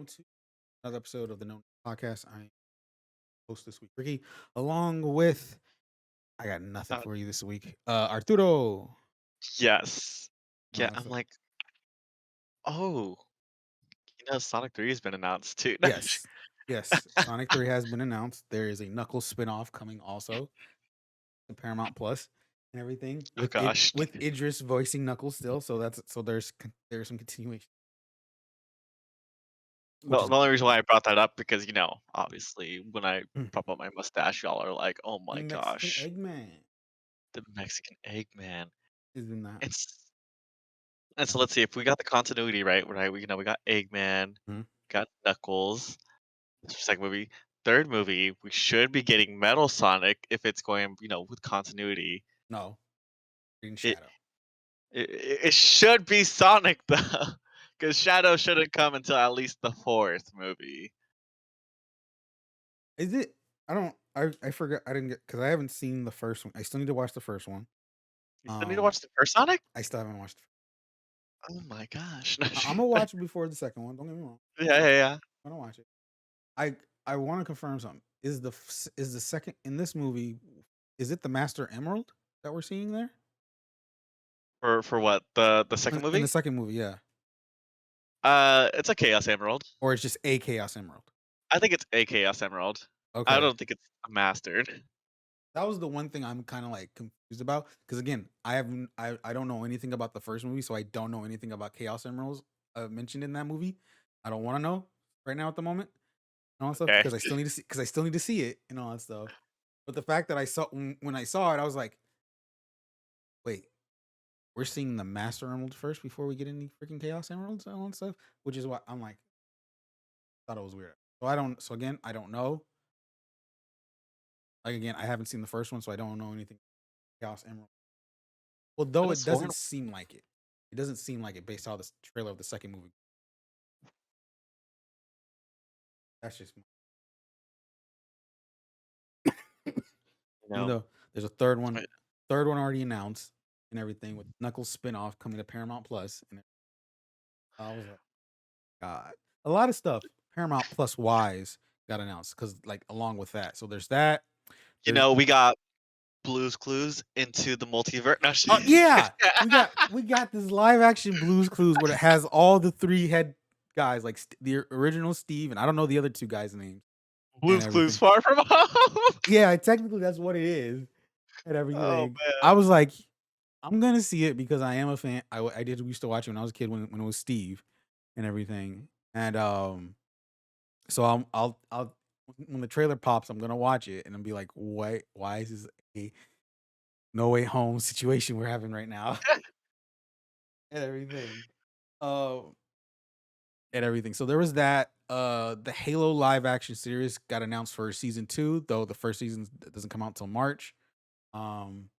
welcome to another episode of the No Podcast. I'm host this week, Ricky, along with I got nothing Uh, for you this week. Arturo. yes. No, Yeah, that's I'm like, oh, Sonic 3 has been announced too. yes, yes. Sonic 3 has been announced. There is a Knuckles spinoff coming also to Paramount Plus and everything Oh gosh. with Idris voicing Knuckles still. So there's some continuation, which The, is the only reason why I brought that up because obviously when I the pop up my mustache, y'all are like, oh my Mexican gosh, Eggman the Mexican Eggman. is in that. It's and so let's see if we got the continuity right. We got Eggman, Mhm. got Knuckles. Second movie, third movie, we should be getting Metal Sonic if it's going with continuity. No, Green It Shadow. it should be Sonic though, because Shadow shouldn't come until at least the fourth movie. Is it? I don't. I forgot. I didn't get because I haven't seen the first one. I still need to watch the first one. You still need to Um, watch the first Sonic? I still haven't watched. Oh my gosh. I'm gonna watch it before the second one. Don't get me wrong. Yeah, yeah, yeah. I'm gonna watch it. I I want to confirm something. Is the second in this movie? Is it the Master Emerald that we're seeing there For what? The second in the movie? second movie? Yeah, It's a Chaos Emerald. or it's just a Chaos Emerald. I think it's a Chaos Emerald. I Okay, don't think it's a mastered. that was the one thing I'm kind of like confused about because again, I don't know anything about the first movie, so I don't know anything about Chaos Emeralds mentioned in that movie. I don't want to know right now at the moment and all that stuff Okay. because I still need to see it and all that stuff. But the fact that I saw when I saw it, I was like, wait, we're seeing the Master Emerald first before we get any freaking Chaos Emeralds and all that stuff, which is what I'm like, thought it was weird. So I don't. So again, I don't know. Like again, I haven't seen the first one, so I don't know anything. Chaos Emerald. Well, Could though have it sworn. doesn't seem like it. It doesn't seem like it based on the trailer of the second movie. That's just You even know. though there's a third one, I- already announced and everything with Knuckles spinoff coming to Paramount Plus, and I was like, God, a lot of stuff Paramount Plus wise got announced because like along with that, so there's that. There's we got Blue's Clues into the multiverse. No, oh yeah, we got this live action Blues Clues where it has all the three head guys like the original Steve and I don't know the other two guys' names and Blue's Clues everything. Far From Home. Yeah, technically that's what it is and Oh everything. man. I was like, I'm gonna see it because I am a fan. I did used to watch it when I was a kid when it was Steve and everything. And so I'll when the trailer pops, I'm gonna watch it and I'll be like, why is this a no way home situation we're having right now and everything. Um and everything. So there was that. The Halo live action series got announced for season 2, though the first season doesn't come out till March. Um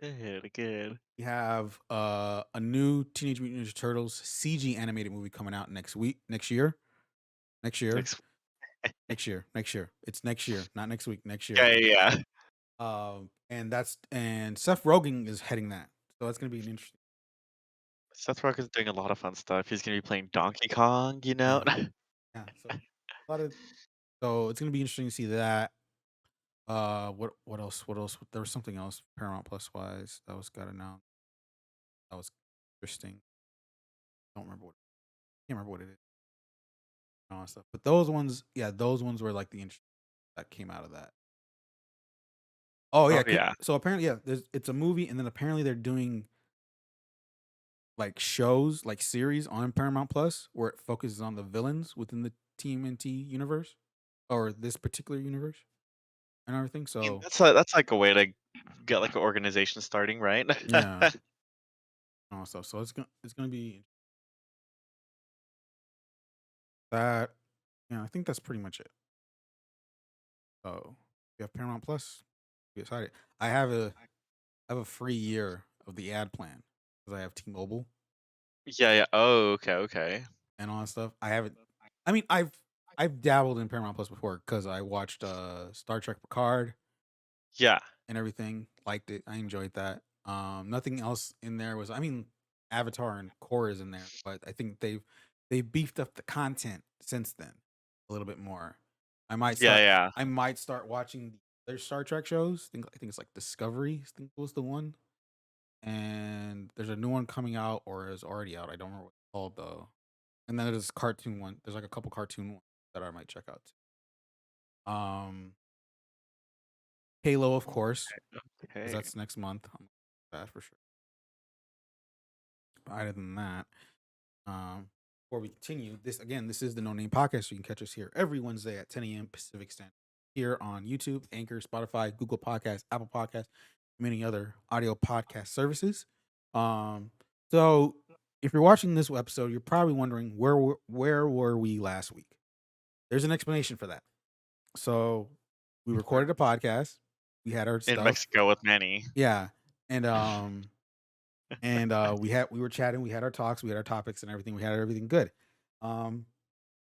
Good, good. We have a new Teenage Mutant Ninja Turtles CG animated movie coming out next year, next year, Next. next year. It's next year, not next week, next year. Yeah, yeah, yeah. And Seth Rogen is heading that, so that's gonna be an interesting. Seth Rogen's doing a lot of fun stuff. He's gonna be playing Donkey Kong, you know? Yeah, yeah. So a lot of so it's gonna be interesting to see that. What else? What else? There was something else Paramount Plus wise that was got announced. That was interesting. Don't remember what. Can't remember what it is. And all that stuff. But those ones, yeah, those ones were like the interest that came out of that. Oh Oh yeah, yeah. so apparently, yeah, it's a movie, and then apparently they're doing like shows, like series on Paramount Plus, where it focuses on the villains within the TMNT universe or this particular universe and everything. I mean, So that's like a way to get like an organization starting, right? yeah, also, so it's gonna be that. Yeah, I think that's pretty much it. So you have Paramount Plus. Be excited. I have a free year of the ad plan because I have T-Mobile Yeah, yeah. Oh, okay, okay. and all that stuff. I haven't. I mean, I've dabbled in Paramount Plus before because I watched Star Trek Picard Yeah. and everything. Liked it. I enjoyed that. Nothing else in there was. I mean, Avatar and Korra is in there, but I think they've they beefed up the content since then a little bit more. I might Yeah, start yeah. I might start watching the other Star Trek shows. I think it's like Discovery, I think was the one. And there's a new one coming out or is already out. I don't remember what it's called though. And then there's cartoon one. There's like a couple cartoon ones that I might check out too. Halo, of course, because Okay. that's next month. I'm that for sure. But other than that, before we continue, this is the No Name Podcast. You can catch us here every Wednesday at 10 a.m. Pacific Standard here on YouTube, Anchor, Spotify, Google Podcasts, Apple Podcasts, many other audio podcast services. Um, so if you're watching this episode, you're probably wondering where were we last week? There's an explanation for that. So we recorded a podcast. We had our In stuff. Mexico with Manny. Yeah. And we were chatting, we had our talks, we had our topics and everything. We had everything good. Um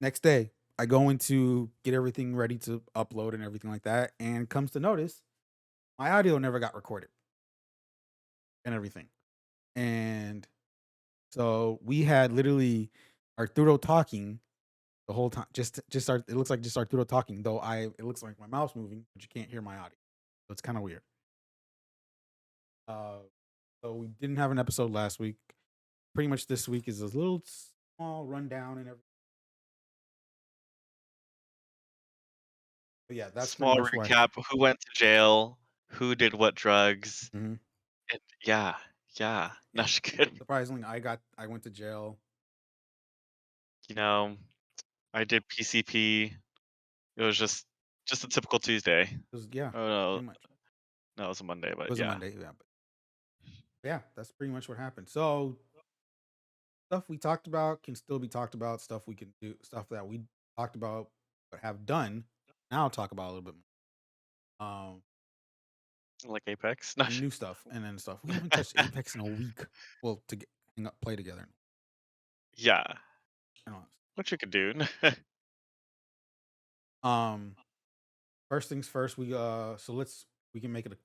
Next day, I go in to get everything ready to upload and everything like that, and comes to notice my audio never got recorded and everything. And so we had literally Arturo talking the whole time. It looks like just Arturo talking, though it looks like my mouse moving, but you can't hear my audio. So it's kind of weird. Uh so we didn't have an episode last week. Pretty much this week is a little small rundown and everything. But yeah, that's pretty Small much what recap, who went to jail, who did what drugs, Mhm. and yeah, yeah. No, Yeah. just kidding. Surprisingly, I went to jail. You know, I did PCP. It was just a typical Tuesday. It was yeah, Oh, no. pretty much. No, it was a Monday, It but was a yeah. Monday, yeah. But yeah, that's pretty much what happened. So stuff we talked about can still be talked about. Stuff we can do, stuff that we talked about but have done. Now I'll talk about a little bit more. Like Apex. No, And new stuff and then stuff. We haven't touched Apex in a week. Well, to hang up, play together. yeah. You know. What you could do. Um, First things first. We can make it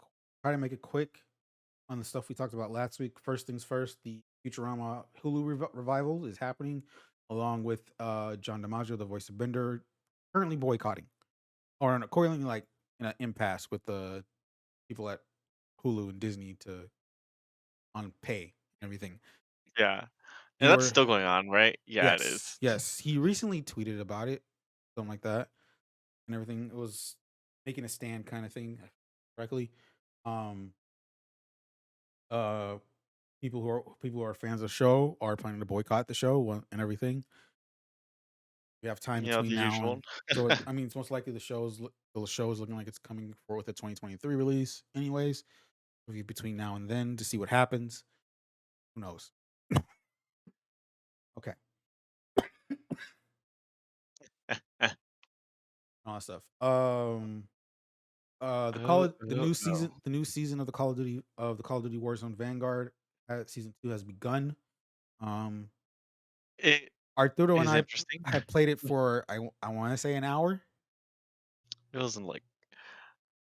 try to make it quick on the stuff we talked about last week. First things first, the Futurama Hulu revival is happening, along with John DiMaggio, the voice of Bender, currently boycotting currently like in an impasse with the people at Hulu and Disney to on pay and everything. Yeah. They And that's were still going on, right? Yeah, it Yes, is. yes. He recently tweeted about it, something like that, and everything. It was making a stand kind of thing, correctly. Um, uh, people who are fans of the show are planning to boycott the show and everything. We have time You know, between the now usual. and I mean, it's most likely the show is looking like it's coming for with a 2023 release, anyways. Maybe between now and then to see what happens. Who knows? Okay, all that stuff. No. The new season of the Call of Duty Warzone Vanguard, season 2 has begun. Um, It Arturo and is I interesting. had played it for I want to say an hour, It wasn't like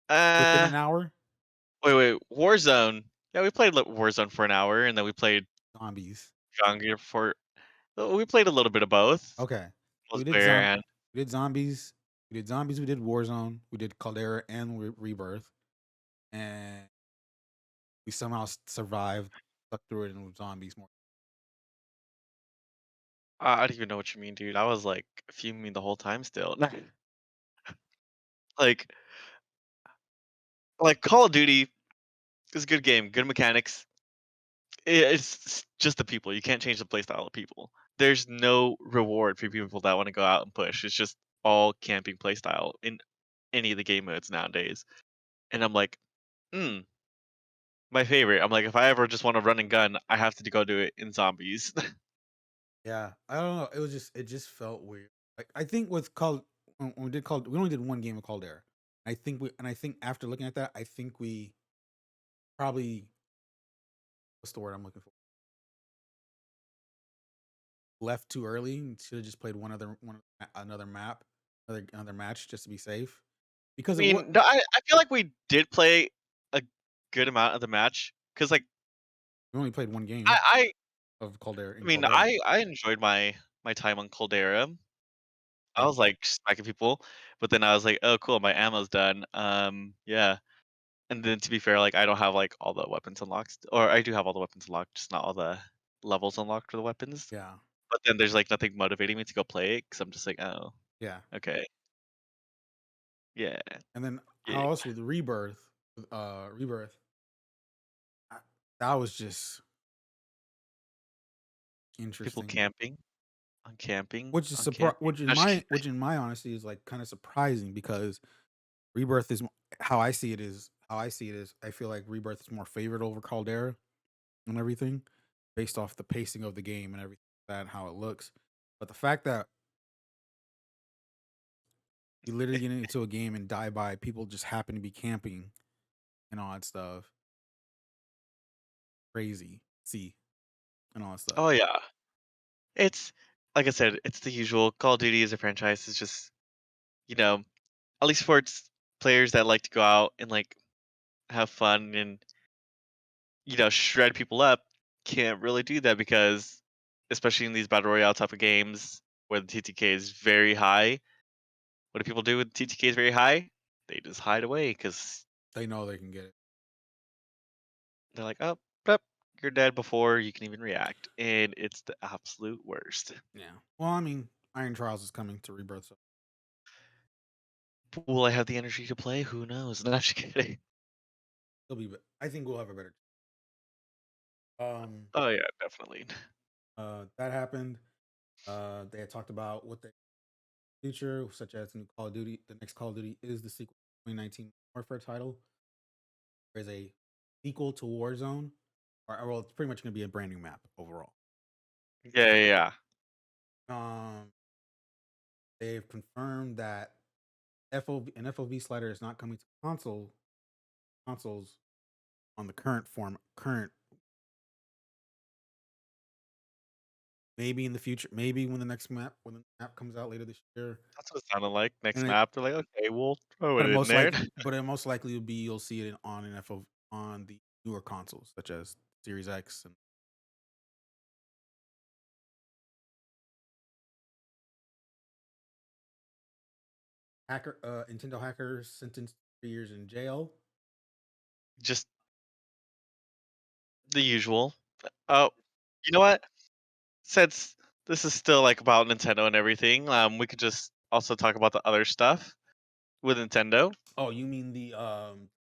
within uh an hour. wait, Warzone. Yeah, we played Warzone for an hour and then we played Zombies. John Gear for we played a little bit of both. Okay, we did Multiplayer and we did zombies. We did zombies. We did Warzone. We did Caldera and Rebirth, and we somehow survived, stuck through it, and with zombies more. I don't even know what you mean, dude. I was like fuming the whole time still. like like Call of Duty is a good game, good mechanics. It's just the people. You can't change the playstyle of people. There's no reward for people that want to go out and push. It's just all camping playstyle in any of the game modes nowadays. And I'm like, hmm, my favorite. I'm like, if I ever just want to run and gun, I have to go do it in zombies. Yeah, I don't know. It just felt weird. Like I think with Call when we did Call we only did one game of Caldera. I think after looking at that, I think we probably what's the word I'm looking for? Left too early and should have just played another map, another match just to be safe. I Because it what mean, no, I feel like we did play a good amount of the match because, like, we only played one game I of Caldera I in mean, Caldera. I enjoyed my my time on Caldera. I Like, was like smacking people, but then I was like, "Oh, cool, my ammo's done." Yeah. And then to be fair, like I don't have like all the weapons unlocked, or I do have all the weapons unlocked, just not all the levels unlocked for the weapons. yeah, But then there's like nothing motivating me to go play it because I'm just like, oh, yeah. okay, yeah, And then yeah. how else with Rebirth? With Rebirth, I, that was just People interesting. camping on camping Which is on camping. which in Actually, my honesty is like kind of surprising because Rebirth is how I see it is I feel like Rebirth is more favored over Caldera and everything based off the pacing of the game and everything and how it looks. But the fact that you literally get into a game and die by people just happen to be camping and all that stuff, crazy. See and all that stuff. oh yeah, it's like I said, it's the usual. Call of Duty as a franchise is just you know, at least for its players that like to go out and like have fun and shred people up, can't really do that because, especially in these battle royale type of games where the TTK is very high, what do people do when TTK is very high? They just hide away because They know they can get it. they're like, oh, yep, you're dead before you can even react, and it's the absolute worst. Yeah. Well, I mean, Iron Trials is coming to Rebirth, so Will I have the energy to play? Who knows? Not just kidding. it'll be. I think we'll have a better. Um. Oh yeah, definitely. That happened. They had talked about what the future, such as new Call of Duty. The next Call of Duty is the sequel to 2019 Warfare title. There's a sequel to Warzone, or well, it's pretty much going to be a brand new map overall. Yeah, yeah, yeah. Um, they've confirmed that FOV slider is not coming to consoles on the current. Maybe in the future, maybe when the map comes out later this year, That's what it sounded like. Next and it, map, they're like, okay, we'll throw it in there. but it most likely will be you'll see it on an FO on the newer consoles such as Series X and Nintendo hackers sentenced to 3 years in jail. Just the usual. Oh, you know what? Since this is still like about Nintendo and everything, we could just also talk about the other stuff with Nintendo. Oh, you mean the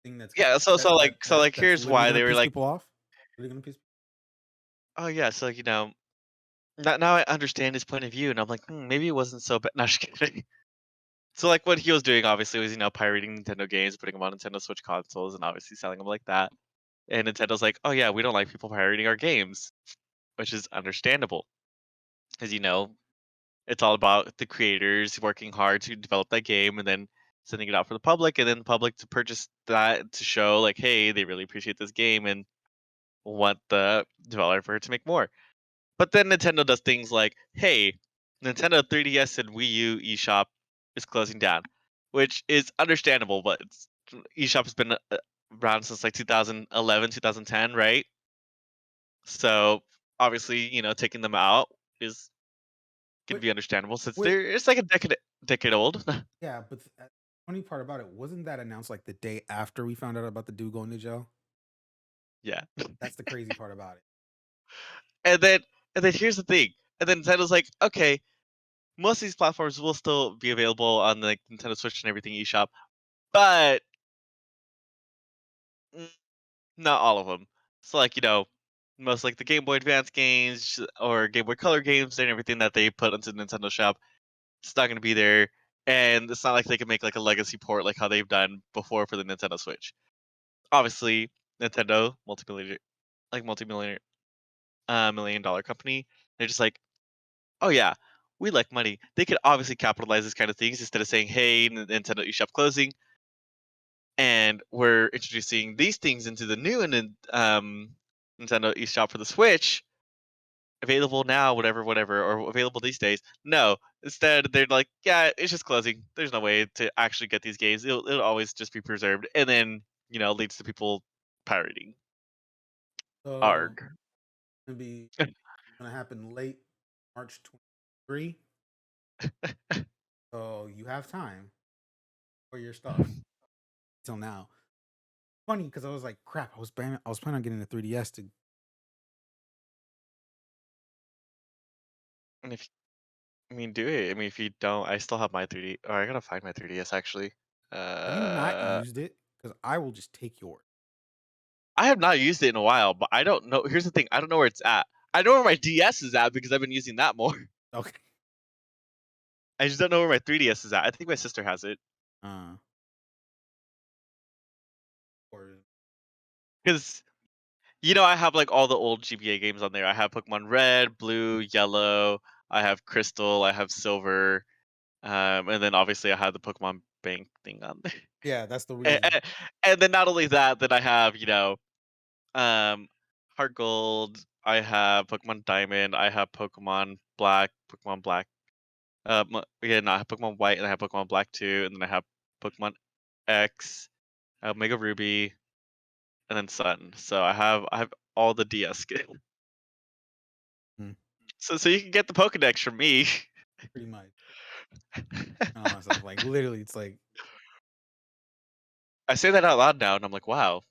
thing Yeah, so that's here's literally why gonna they were piss like, people off? Really gonna piss oh yeah, so now I understand his point of view, and I'm like, maybe it wasn't so bad. No, just kidding. So like what he was doing obviously was pirating Nintendo games, putting them on Nintendo Switch consoles, and obviously selling them like that. And Nintendo's like, oh yeah, we don't like people pirating our games, which is understandable, because it's all about the creators working hard to develop that game and then sending it out for the public and then the public to purchase that to show like, hey, they really appreciate this game and want the developer to make more. But then Nintendo does things like, hey, Nintendo 3DS and Wii U eShop is closing down, which is understandable, but eShop has been around since like 2011, 2010, right? So obviously, taking them out is can Wait, be understandable since wait, it's like a decade old. yeah, but funny part about it wasn't that announced like the day after we found out about the dude going to jail. Yeah. That's the crazy part about it. And then here's the thing. And then Nintendo's like, okay, most of these platforms will still be available on the Nintendo Switch and everything eShop, but mm, not all of them. So like, most like the Game Boy Advance games or Game Boy Color games and everything that they put into the Nintendo shop, it's not gonna be there. And it's not like they can make like a legacy port like how they've done before for the Nintendo Switch. Obviously, Nintendo, multi-millionaire $1 million company, they're just like, oh yeah, we like money. They could obviously capitalize this kind of things instead of saying, "Hey, Nintendo eShop closing, and we're introducing these things into the new Nintendo eShop for the Switch, available now, whatever, whatever, or available these days." No, instead they're like, "Yeah, it's just closing. There's no way to actually get these games. It'll always just be preserved," and then leads to people pirating. So Arg. gonna be gonna happen late March 20. 3, so you have time for your stuff till now. Funny because I was like, crap, I was planning on getting the 3DS to. And if I mean, do it. I mean, if you don't, I still have my 3D. Or I gotta find my 3DS actually. Have you not Uh, used it? Because I will just take yours. I have not used it in a while, but I don't know. Here's the thing: I don't know where it's at. I know where my DS is at because I've been using that more. Okay. I just don't know where my 3DS is at. I think my sister has it Uh, or because I have like all the old GBA games on there. I have Pokemon Red, Blue, Yellow. I have Crystal. I have Silver. And then obviously I have the Pokemon Bank thing on there. yeah, that's the And, reason. and then not only that, then I have um, Heart Gold. I have Pokemon Diamond. I have Pokemon Black. Pokemon Black. Yeah, no, I have Pokemon White, and I have Pokemon Black too, and then I have Pokemon X. I have Mega Ruby, and then Sun. So I have all the DS skins. Mm, So you can get the Pokedex from me. pretty much. And all that stuff. Like literally, it's like I say that out loud now, and I'm like, wow,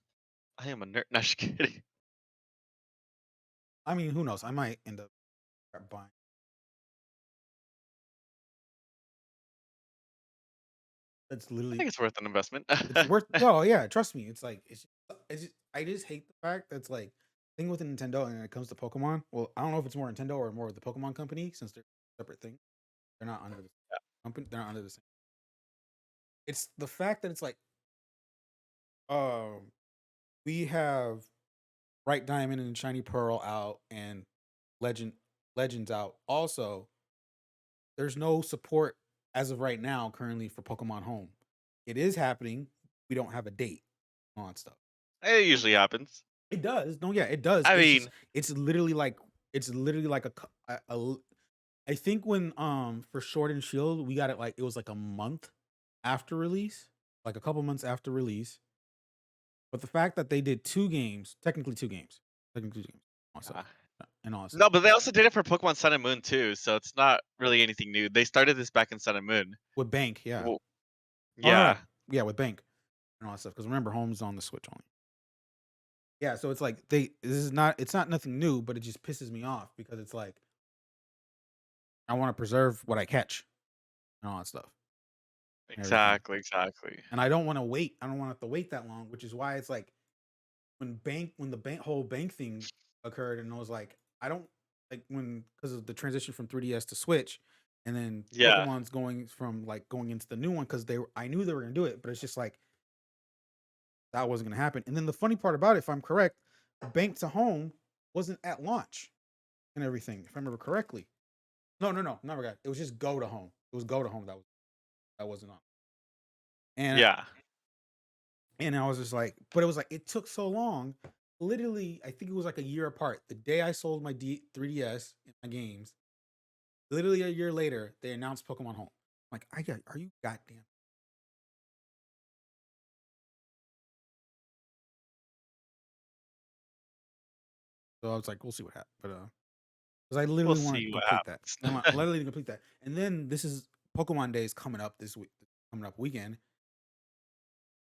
I am a nerd. No, just kidding. I mean, who knows? I might end up buying. It's I literally think it's worth an investment. it's worth. Oh yeah, trust me. It's like I just hate the fact that's like thing with Nintendo and when it comes to Pokemon. Well, I don't know if it's more Nintendo or more of the Pokemon company since they're separate things. They're not under the company. They're not under the same. It's the fact that it's like um we have Bright Diamond and Shiny Pearl out and Legend Legends out. Also, there's no support as of right now currently for Pokemon Home. It is happening. We don't have a date on stuff. It usually happens. It does. No, yeah, it does. I It's just mean, it's literally like I think when for Sword and Shield we got it like it was like a month after release, like a couple months after release. But the fact that they did technically two games, on uh, stuff, and all that stuff no, but they also did it for Pokemon Sun and Moon too, so it's not really anything new. They started this back in Sun and Moon. with Bank, yeah. Well, Oh no, no, yeah, yeah, with Bank and all that stuff. Because remember, Home's on the Switch only. Yeah, so it's like it's not nothing new, but it just pisses me off because it's like I want to preserve what I catch and all that stuff and everything. exactly. And I don't want to wait. I don't want to have to wait that long, which is why it's like when the whole bank thing occurred, and I was like, I don't like when because of the transition from 3DS to Switch, and then Yeah, Pokemon's going into the new one because I knew they were gonna do it, but it's just like that wasn't gonna happen. And then the funny part about it, if I'm correct, Bank to Home wasn't at launch and everything, if I remember correctly. No, no, no, never got. It was just Go to Home. It was Go to Home that wasn't on. And yeah. And I was just like, but it was like it took so long. Literally, I think it was like a year apart. The day I sold my 3DS and my games, literally a year later, they announced Pokemon Home. Like, are you goddamn? So I was like, we'll see what happens. But because I We'll literally want to see what complete that. I want happens. literally to complete that. And then this is Pokemon Days coming up this week, coming up weekend.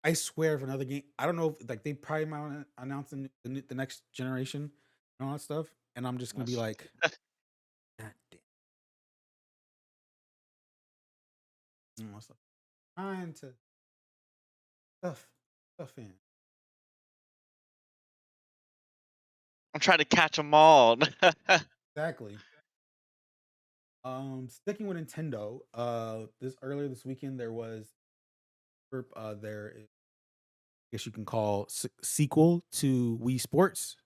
I swear, if another game, I don't know, if, like they probably might announce the next generation and all that stuff, and I'm just gonna be That's- like, God damn. And all that stuff. Trying to stuff stuff in. I'm trying to catch them all. Exactly. Sticking with Nintendo, this earlier this weekend there was I guess you can call sequel to Wii Sports.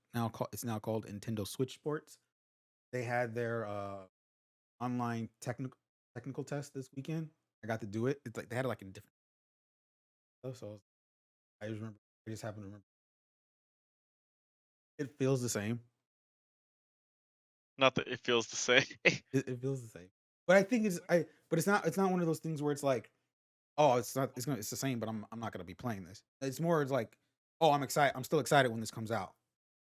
It's now called Nintendo Switch Sports. They had their online technical test this weekend. I got to do it. It's like they had it like in different stuff. So I just remember. I just happen to remember. It feels the same. Not that it feels the same. It feels the same. But I think But it's not. It's not one of those things where it's like, oh, it's not. It's the same. But I'm not gonna be playing this. It's more. It's like, oh, I'm excited. I'm still excited when this comes out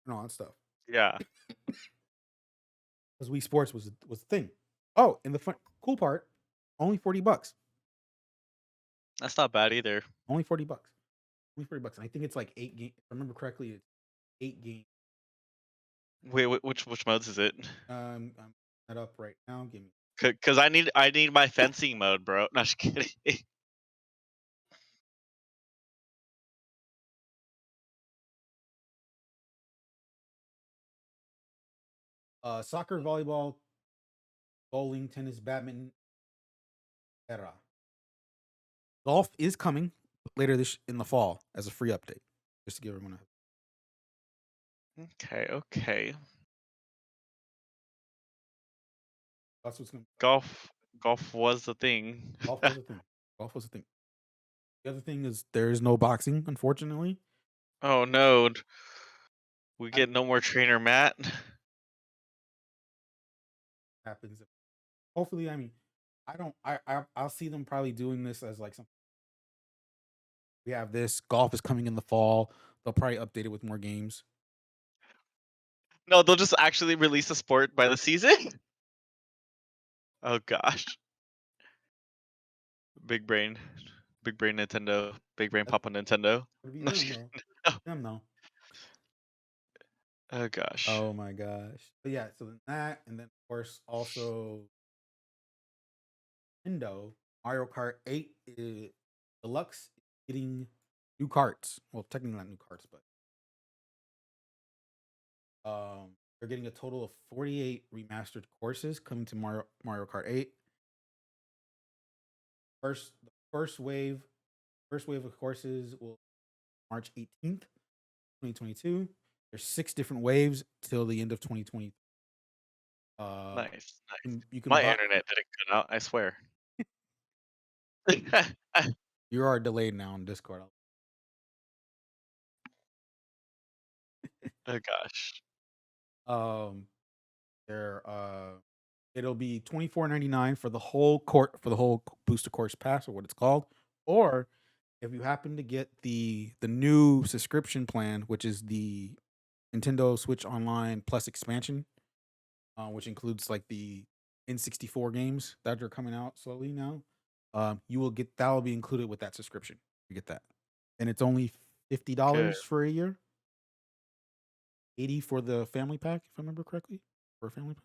and all that stuff. Yeah, Because Wii Sports was the thing. Oh, and the cool part, only $40. That's not bad either. Only $40. Only $40. And I think it's like 8 games. If I remember correctly, it's 8 games. Wait, which modes is it? I'm that up right now. Give me Cause I need my fencing mode, bro. No, just kidding. soccer, volleyball, bowling, tennis, badminton, etc. Golf is coming later this in the fall as a free update. Just to give everyone a Okay. that's what's going. Golf was the thing. Golf was a thing. Golf was a thing. The other thing is there is no boxing, unfortunately. Oh no, we That get no more trainer Matt. happens. Hopefully, I mean, I don't. I'll see them probably doing this as like something. We have this. Golf is coming in the fall. They'll probably update it with more games. No, they'll just actually release a sport by the season. Oh gosh, big brain, big brain Nintendo, big brain That's Papa Nintendo. gonna be No, them though. Them though. oh gosh. Oh my gosh. But yeah, so then that, and then of course also Nintendo Mario Kart 8 Deluxe is getting new carts. Well, technically not new carts, but they're getting a total of 48 remastered courses coming to Mario Kart 8. The first wave of courses will March 18th, 2022. There's 6 different waves till the end of 2020. Uh, Nice. you can My buy. internet didn't cut out. I swear. You are delayed now on Discord. Oh gosh. Um, there it'll be $24.99 for the whole court for the whole booster course pass or what it's called, or if you happen to get the new subscription plan, which is the Nintendo Switch Online Plus expansion, which includes like the N64 games that are coming out slowly now. You will get that will be included with that subscription. You get that, and it's only $50 Good. for a year. 80 for the family pack, if I remember correctly, for a family pack.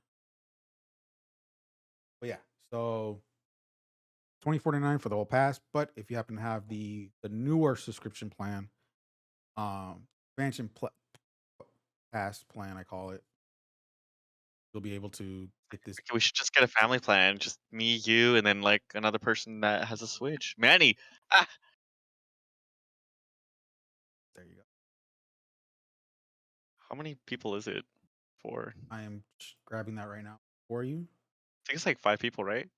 But yeah, so 24.99 for the whole pass. But if you happen to have the newer subscription plan, expansion pass plan, I call it, you'll be able to get this. We should just get a family plan. Just me, you, and then like another person that has a Switch. Manny. Ah, There you go. how many people is it for? I am grabbing that right now for you. I think it's like 5 people, right?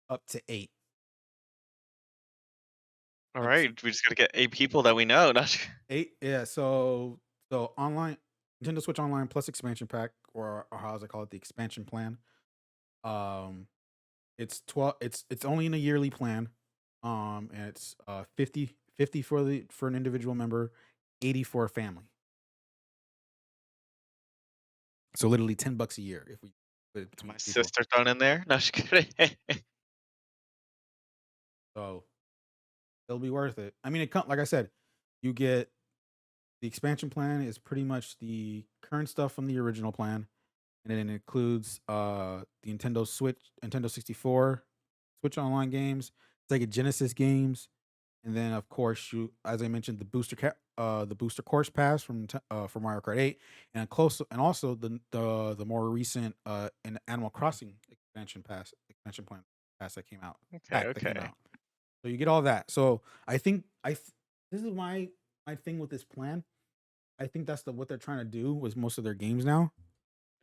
Up to 8. All Up to right, we just gotta get 8 people that we know. Not 8. Yeah. So online Nintendo Switch Online Plus expansion pack, or how I call it, the expansion plan. Um, it's 12. It's only in a yearly plan. And it's 50 for an individual member, 80 for a family. So literally $10 a year if we split it between my people. sister thrown in there. No, just kidding. So it'll be worth it. I mean, like I said, you get the expansion plan is pretty much the current stuff from the original plan, and then it includes the Nintendo Switch, Nintendo 64, Switch Online games, Sega Genesis games, and then of course you, as I mentioned, the booster course pass from Mario Kart 8, and and also the more recent Animal Crossing expansion plan pass that came out Okay, pack that came okay. out. So you get all that. So I think this is my thing with this plan. I think that's what they're trying to do with most of their games now.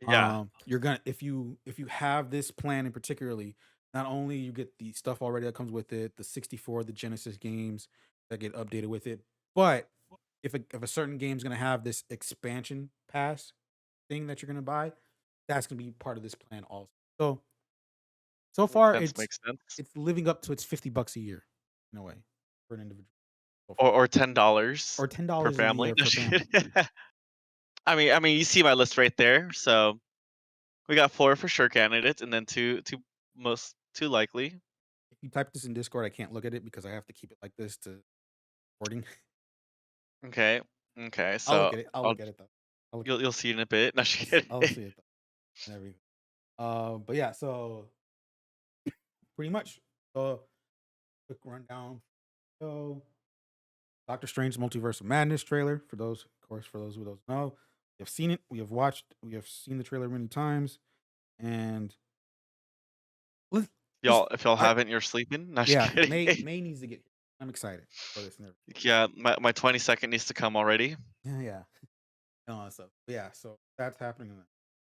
Yeah. You're gonna if you have this plan in particularly, not only you get the stuff already that comes with it, the 64, the Genesis games that get updated with it, but if a certain game's gonna have this expansion pass thing that you're gonna buy, that's gonna be part of this plan also. So Makes far sense, makes sense. it's living up to its $50 a year in a way for an individual so Or far. $10 Or $10 per a family. year No, for just family. kidding. I mean, you see my list right there. So we got four for sure candidates, and then two likely. If you type this in Discord, I can't look at it because I have to keep it like this to recording. Okay, okay. I'll So look at it. I'll I'll look at it though. I'll look. you'll see it in a bit. No, just kidding. I'll see it though. And everything. But yeah. So pretty much. So quick rundown. So Doctor Strange Multiverse of Madness trailer. For those, of course, for those who don't know, we have seen it. We have watched. We have seen the trailer many times, and let just Y'all, if y'all I haven't, you're sleeping. No, just yeah. kidding. May needs to get here. I'm excited for this and everything. Yeah, my 20 second needs to come already. Yeah, yeah. And all that stuff. But yeah, so that's happening.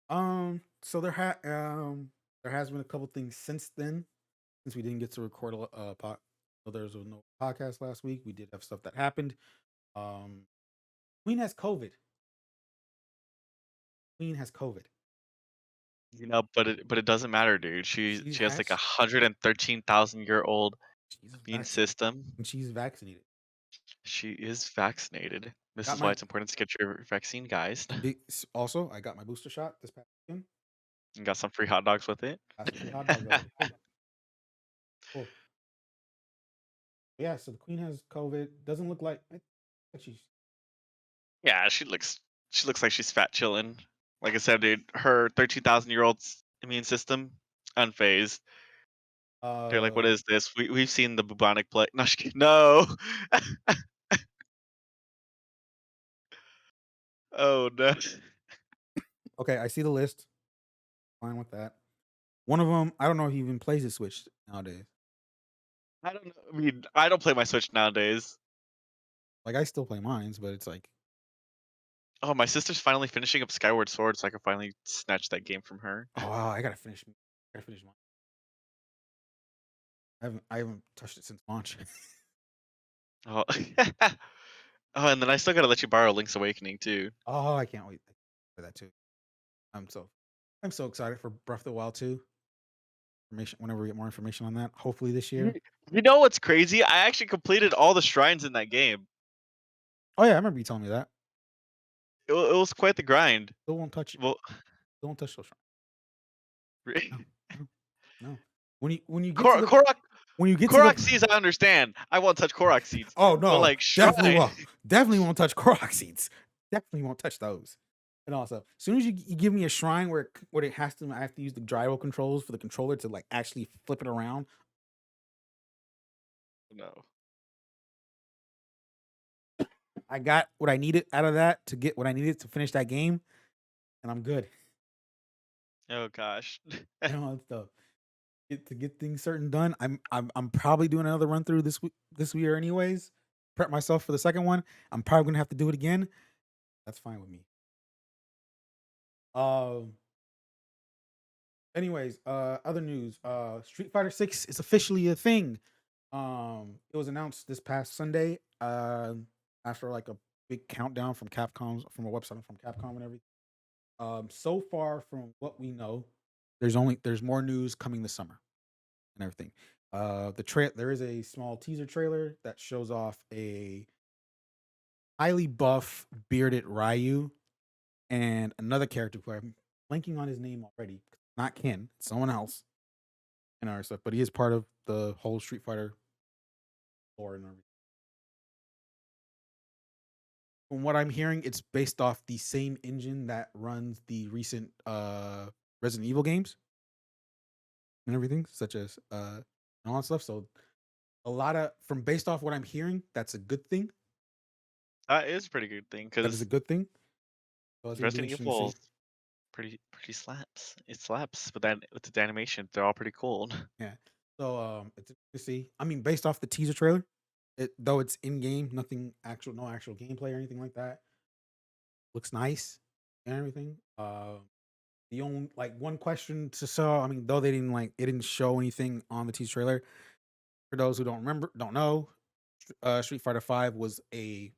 So there has been a couple things since then, since we didn't get to record so there was no podcast last week. We did have stuff that happened. Um, Queen has COVID. Queen has COVID. But it doesn't matter, dude. She She's she has like a has 113,000-year-old she's immune vaccinated system. and she's vaccinated. She is vaccinated. This Got is why my it's important to get your vaccine, guys. also I got my booster shot this past weekend. And got some free hot dogs with it. Got some free hot dogs already. Cool, cool. Yeah, so the Queen has COVID. Doesn't look like she's Yeah, she looks like she's fat chilling. Like I said, dude, her 13,000-year-old immune system unfazed. They're like, "What uh is this? We've seen the bubonic plague." No, just kidding. No. Oh no. okay, I see the list. Fine with that. One of them, I don't know if he even plays the Switch nowadays. I don't know. I mean, I don't play my Switch nowadays. Like I still play mines, but it's like, Oh, my sister's finally finishing up Skyward Sword, so I can finally snatch that game from her. oh wow, I gotta finish. Mine. I haven't touched it since launch. Oh. Oh, and then I still gotta let you borrow Link's Awakening too. Oh, I can't wait for that too. I'm so I'm so excited for Breath of the Wild 2. Information whenever we get more information on that. Hopefully this You year. you know what's crazy? I actually completed all the shrines in that game. Oh yeah, I remember you telling me that. It was quite the grind. Still won't touch it. Well, Still won't touch those shrines. re- No, no, no. When you get to Kor- the Korok when you get to Korok the seeds, I understand. I won't touch Korok seeds, oh but no, like definitely shrine. won't. Definitely won't touch Korok seeds. Definitely won't touch those. And also, as soon as you give me a shrine where it has to, I have to use the gyro controls for the controller to like actually flip it around. No. I got what I needed out of that to get what I needed to finish that game, and I'm good. Oh gosh. And all that stuff. To get things certain done. I'm probably doing another run through this year anyways. Prep myself for the second one. I'm probably gonna have to do it again. That's fine with me. Um. Anyways, other news. Street Fighter 6 is officially a thing. It was announced this past Sunday. After like a big countdown from Capcom, from a website from Capcom and everything. So far from what we know, there's more news coming this summer and everything. There is a small teaser trailer that shows off a highly buff bearded Ryu and another character who I'm blanking on his name already. Not Ken, it's someone else in our stuff, but he is part of the whole Street Fighter lore and everything. From what I'm hearing, it's based off the same engine that runs the recent Resident Evil games and everything, such as and all that stuff. So a lot of from based off what I'm hearing, that's a good thing. That is a pretty good thing That is a because good thing. So it's gonna be Resident interesting to Evil see. pretty slaps. It slaps, but then with the animation, they're all pretty cool. Yeah. So it's interesting to see. I mean, based off the teaser trailer, though it's in game, no actual gameplay or anything like that. Looks nice and everything. The only like one question to saw, I mean, though it didn't show anything on the teaser trailer. For those who don't know, Street Fighter 5 was a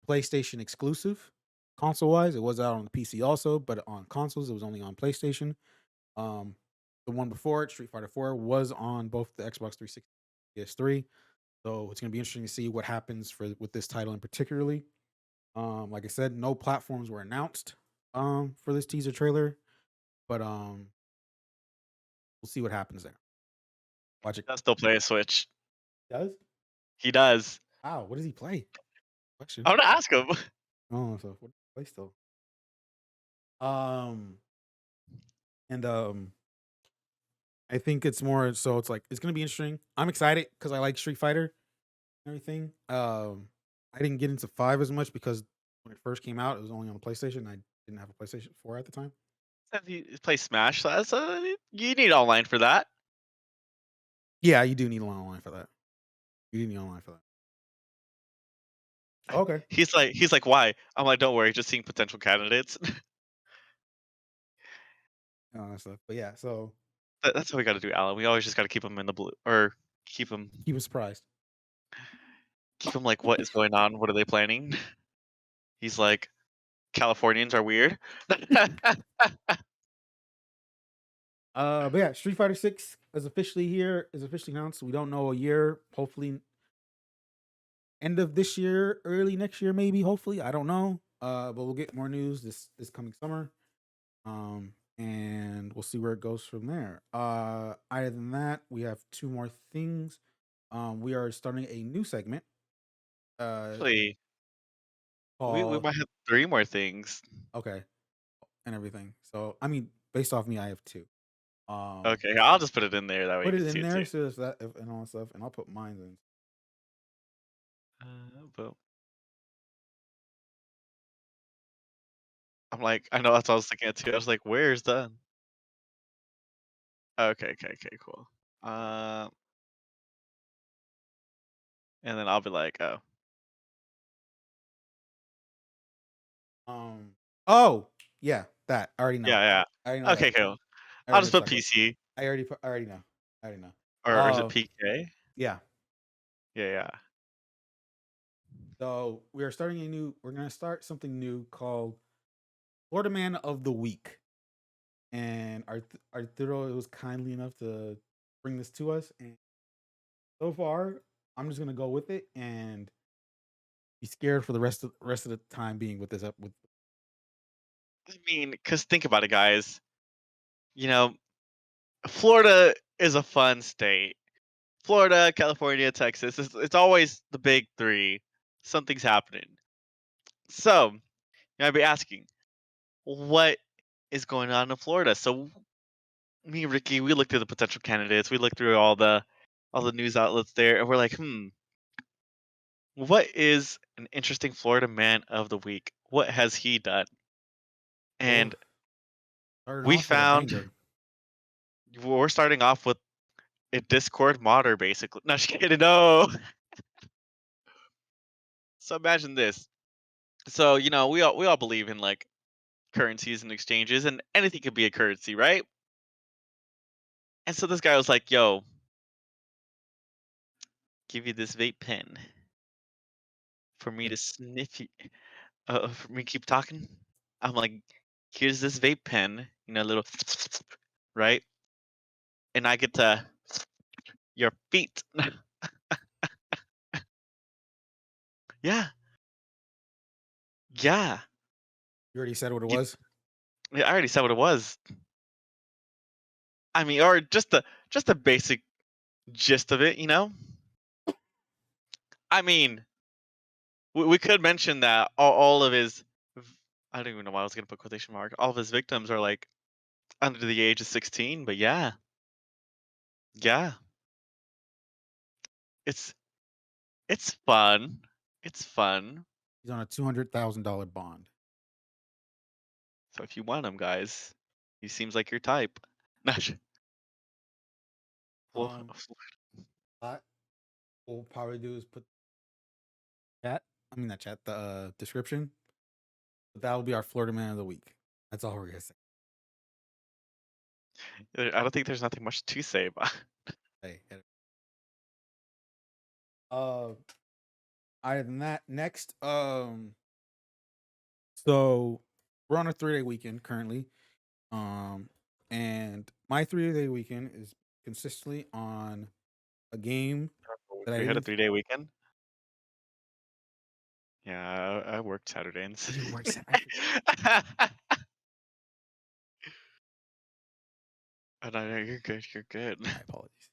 PlayStation exclusive console wise. It was out on the PC also, but on consoles it was only on PlayStation. Um, the one before it, Street Fighter 4, was on both the Xbox 360 and PS3. So it's going to be interesting to see what happens with this title in particularly. Like I said, no platforms were announced for this teaser trailer, but we'll see what happens there. Watch it. Does still play a Switch. Does? He does. Wow, what does he play? Question. I'm gonna ask him. Oh, so what play still? Um and I think it's more so it's like it's gonna be interesting. I'm excited because I like Street Fighter and everything. I didn't get into five as much because when it first came out, it was only on the PlayStation. I didn't have a PlayStation 4 at the time. If you play Smash, you need online for that. Yeah, you do need online for that. You do need online for that. Okay. He's like, why? I'm like, don't worry, just seeing potential candidates. That stuff. But yeah, so That's how we got to do, Alan. We always just got to keep him in the blue, or keep him, keep it surprised. like, what is going on? What are they planning? He's like, Californians are weird. But yeah, Street Fighter 6 is officially here, is officially announced. We don't know a year. Hopefully end of this year, early next year, maybe, hopefully. I don't know. But we'll get more news this coming summer. And we'll see where it goes from there. Other than that, we have two more things. We are starting a new segment. Actually, we Called might have 3 more things. Okay, and everything. So I mean, based off me, I have two. Um, Okay, I'll just put it in there, that way you put can it see in it too. there so there's that and all that stuff, and I'll put mine in. Boom. I'm like, I know that's what I was thinking of too. I was like, "Where's the?" Okay, cool. Uh, and then I'll be like, "Oh, Um. Oh, yeah, that I already know. yeah, I already know yeah." that. Okay, cool. I I'll already just know put exactly. PC, I already know. I already know. or is it PK? Yeah. Yeah. So we are starting a new. We're gonna start something new called Florida Man of the Week, and Arturo was kindly enough to bring this to us, and so far, I'm just gonna go with it and be scared for the rest of the time being with this up with. I mean, cause think about it, guys. You know, Florida is a fun state. Florida, California, Texas. It's always the big three. Something's happening. So, you might be asking, what is going on in Florida? So, me and Ricky, we looked through the potential candidates. We looked through all the news outlets there, and we're like, what is an interesting Florida man of the week? What has he done? Oh, And started we off with a found banger. we're starting off with a Discord modder, basically. No, just kidding. No. So imagine this. So we all believe in like currencies and exchanges, and anything could be a currency, right? And so this guy was like, "Yo, give you this vape pen for me to sniff you, for me to keep talking." I'm like, "Here's this vape pen, little right, and I get to your feet." Yeah, yeah. You already said what it You, was. yeah, I already said what it was. I mean, or just the basic gist of it. I mean, we could mention that all of his, I don't even know why I was gonna put quotation mark. All of his victims are like under the age of 16, but yeah, yeah, it's it's fun. It's fun. He's on a $200,000 bond. So if you want him, guys, he seems like your type. Not sh- Flo- Um, Flo- what we'll probably do is put chat. I mean, not chat. The description. But that will be our Florida Man of the Week. That's all we're gonna say. I don't think there's nothing much to say about. Hey, uh, other than that, next, so we're on a 3-day weekend currently. And my 3-day weekend is consistently on a game that I We had a didn't. 3-day weekend. Yeah, I worked Saturday and You Sunday. work Saturday. Oh, no, you're good. You're good. My apologies.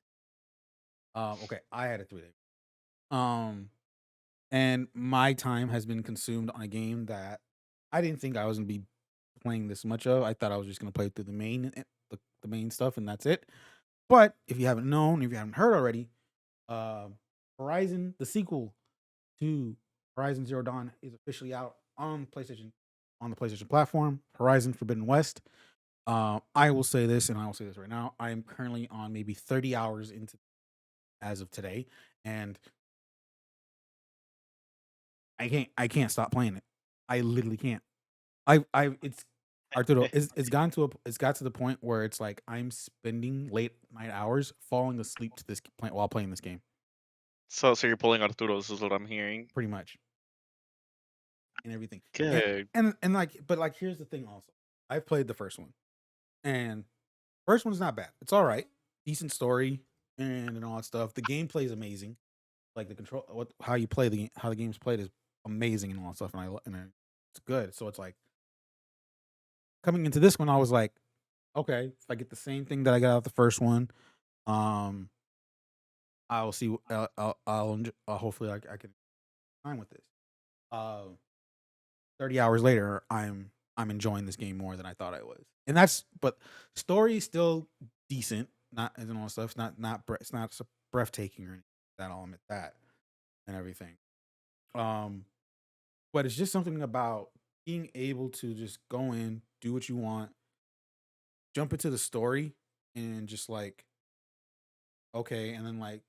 Okay, I had a 3 day. Um, and my time has been consumed on a game that I didn't think I was gonna be playing this much of. I thought I was just gonna play through the the main stuff, and that's it. But if you haven't known, if you haven't heard already, um, Horizon, the sequel to Horizon Zero Dawn, is officially out on PlayStation, on the PlayStation platform. Horizon Forbidden West. I will say this, and I will say this right now. I am currently on maybe 30 hours into as of today, and I can't stop playing it. I literally can't. I it's Arturo, it's got to the point where it's like I'm spending late night hours falling asleep to this point while playing this game, So you're pulling Arturo's is what I'm hearing. pretty much, and everything. And Good. but here's the thing also. I've played the first one, and first one's not bad. It's all right. Decent story and all that stuff. The gameplay is amazing. Like the control what how you play how the game's played is amazing and all that stuff, it's good. So it's like coming into this one, I was like, okay, if I get the same thing that I got out the first one, um, I'll see. Hopefully, I can time with this. Uh, 30 hours later, I'm enjoying this game more than I thought I was, and but story is still decent. Not and all that stuff. It's not breathtaking or anything. That I'll admit that and everything. Um, but it's just something about being able to just go in, do what you want, jump into the story, and just like okay, and then like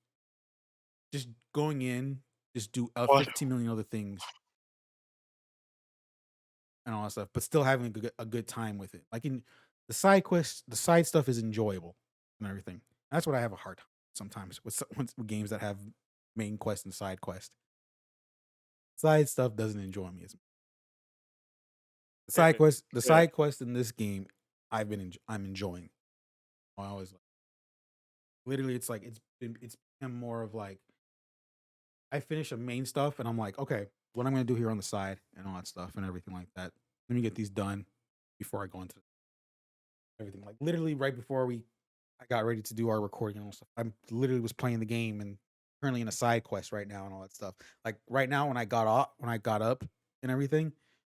just going in, just do What? 15 million other things and all that stuff, but still having a good time with it. Like in the side quests, the side stuff is enjoyable and everything. That's what I have a hard time sometimes with, with games that have main quest and side quest. Side stuff doesn't enjoy me as much. The Good. side quest in this game, I'm enjoying. I always like, literally, it's like it's become more of like I finish a main stuff and I'm like, okay, what I'm gonna do here on the side and all that stuff and everything like that. Let me get these done before I go into everything. Like literally right before I got ready to do our recording and all stuff. I literally was playing the game and currently in a side quest right now and all that stuff. Like right now when I got up and everything,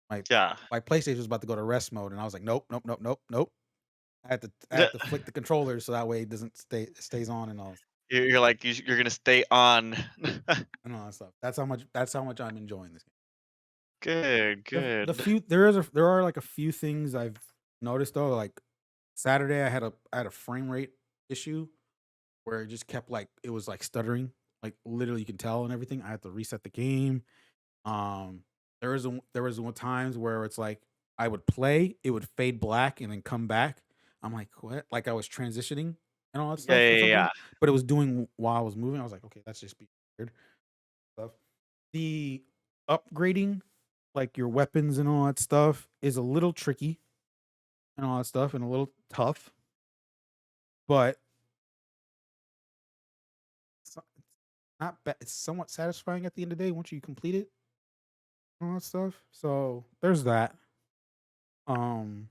my Yeah. my PlayStation was about to go to rest mode and I was like, nope, nope, nope, nope, nope. I had to flick the controller so that way it doesn't stays on You're like you're gonna stay on. and all that stuff. That's how much I'm enjoying this game. Good. The Good. few there are like a few things I've noticed though. Like Saturday, I had a frame rate issue where it just kept like it was like stuttering, like literally you can tell and everything. I had to reset the game. There was one times where it's like I would play, it would fade black and then come back. I'm like, what? Like I was transitioning and all that Yeah. stuff for Yeah. some Yeah. reason, but it was doing while I was moving. I was like, okay, that's just be weird stuff. The upgrading, like your weapons and all that stuff, is a little tricky and all that stuff and a little tough, but it's not bad. It's somewhat satisfying at the end of the day once you complete it and all that stuff. So there's that. Um,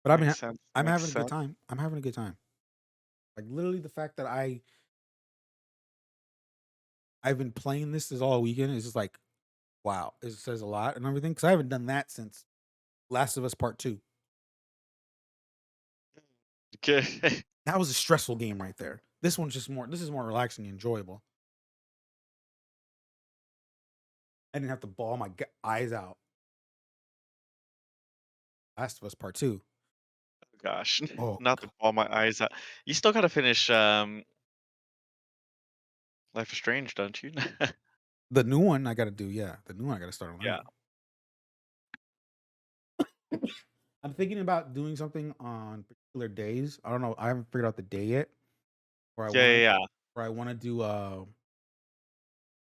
but Makes sense. I'm Makes having a good sense. time. I'm having a good time. Like literally the fact that I've been playing this all weekend is just like wow. It says a lot and everything because I haven't done that since Last of Us Part Two. Good. That was a stressful game right there. This one's just more. This is more relaxing and enjoyable. I didn't have to bawl my eyes out. Last of Us Part Two. Gosh, Oh, not to ball my eyes out. You still gotta finish Life is Strange, don't you? the new one I got to do. Yeah, the new one I got to start on Yeah. that. I'm thinking about doing something on particular days. I don't know. I haven't figured out the day yet. Where I Yeah. want to, Yeah. where I want to do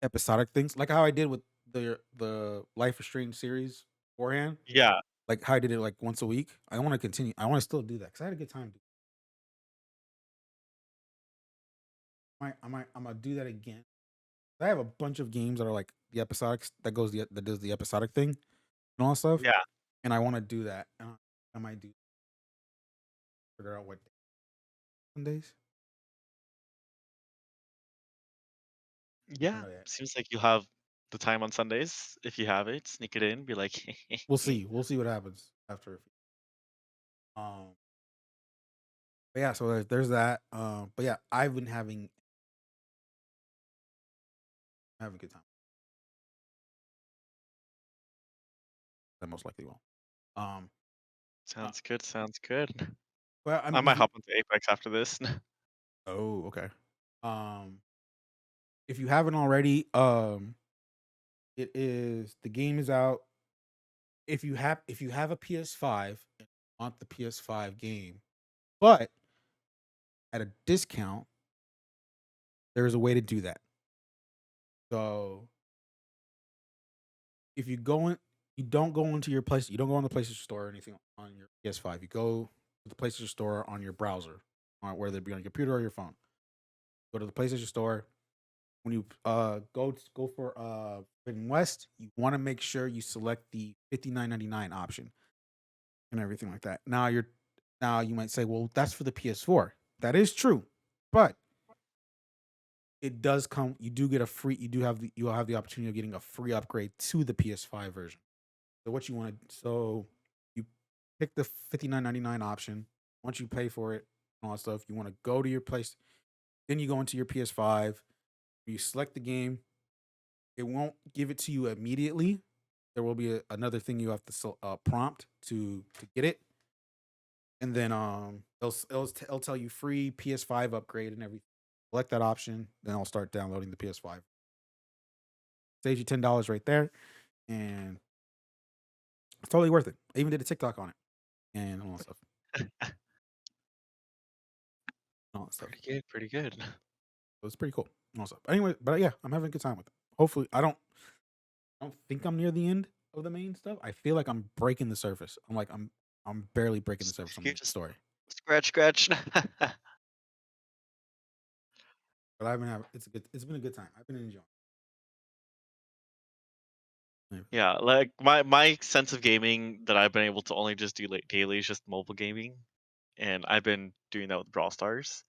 episodic things, like how I did with the Life is Strange series beforehand. Yeah. Like how I did it like once a week. I want to continue. I want to still do that because I had a good time. I'm gonna do that again I have a bunch of games that are like the episodics that does the episodic thing and all that stuff, Yeah. and I want to do that. I might do figure out what Sundays. I don't Yeah. know yet. Seems like you'll have the time on Sundays. If you have it, sneak it in. Be like, We'll see. We'll see what happens after. But yeah, so there's that. But yeah, I've been having a good time. I most likely will. Um, uh, sounds good. Sounds good. but I I mean, might hop into Apex after this. okay. Um, if you haven't already, the game is out. If you have a PS5 and want the PS5 game, but at a discount, there is a way to do that. So if you don't go into your place, you don't go on the PlayStation Store or anything on your PS5. You go to the PlayStation Store on your browser, whether it be on your computer or your phone. Go to the PlayStation Store. When you go for Forbidden West, you want to make sure you select the $59.99 option and everything like that. Now you might say, well, that's for the PS4. That is true, but it does come. You do get a free. You will have the opportunity of getting a free upgrade to the PS5 version. So what you want to you pick the $59.99 option. Once you pay for it and all that stuff, you want to go to your place. Then you go into your PS5. You select the game. It won't give it to you immediately. There will be another thing you have to prompt to get it, and then it'll tell you free PS5 upgrade and everything. Select that option, then I'll start downloading the PS5. Saves you $10 right there, and it's totally worth it. I even did a TikTok on it and all that stuff. All that stuff. Pretty good. Pretty good. It was pretty cool. And all that stuff. Anyway, but yeah, I'm having a good time with it. Hopefully, I don't think I'm near the end of the main stuff. I feel like I'm breaking the surface. I'm barely breaking the surface on You're the just story. scratch. But I've been having it's been a good time. I've been enjoying. It. Yeah, like my sense of gaming that I've been able to only just do like daily is just mobile gaming, and I've been doing that with Brawl Stars.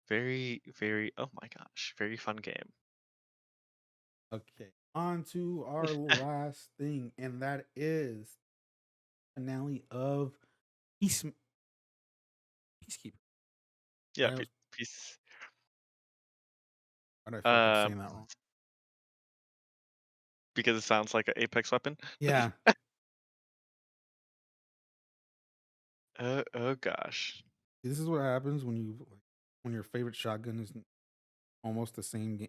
Very, very. Oh my gosh, very fun game. Okay, on to our last thing, and that is finale of Peace Peacekeeper. Yeah, I was peace. Why did I feel like I'm Um, saying that wrong? because it sounds like an Apex weapon. Yeah, Oh gosh. this is what happens when your favorite shotgun is almost the same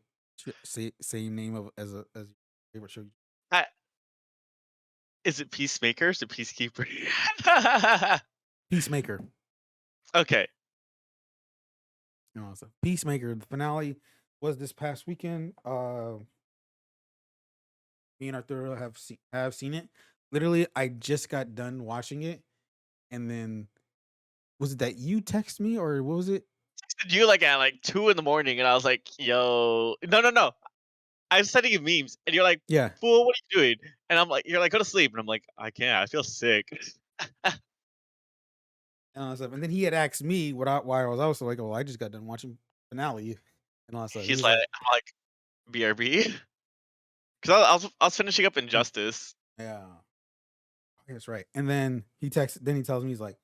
same name as your favorite show. I, is it Peacemaker? Is it Peacekeeper? Peacemaker. Okay. So Peacemaker. The finale was this past weekend. Me and Arturo have seen it. Literally, I just got done watching it, and then was it that you text me or what was it? Texted you like at like 2 in the morning, and I was like, "Yo, no." I was sending you memes, and you're like, Yeah, "Fool, what are you doing?" And I'm like, "You're like, go to sleep," and I'm like, "I can't. I feel sick." and all that stuff. And then he had asked me why I was also like, "Oh, I just got done watching finale," and all that stuff. He He's was like, like, I'm like, "BRB," because I was finishing up Injustice. "Yeah, that's right." And then he tells me he's like,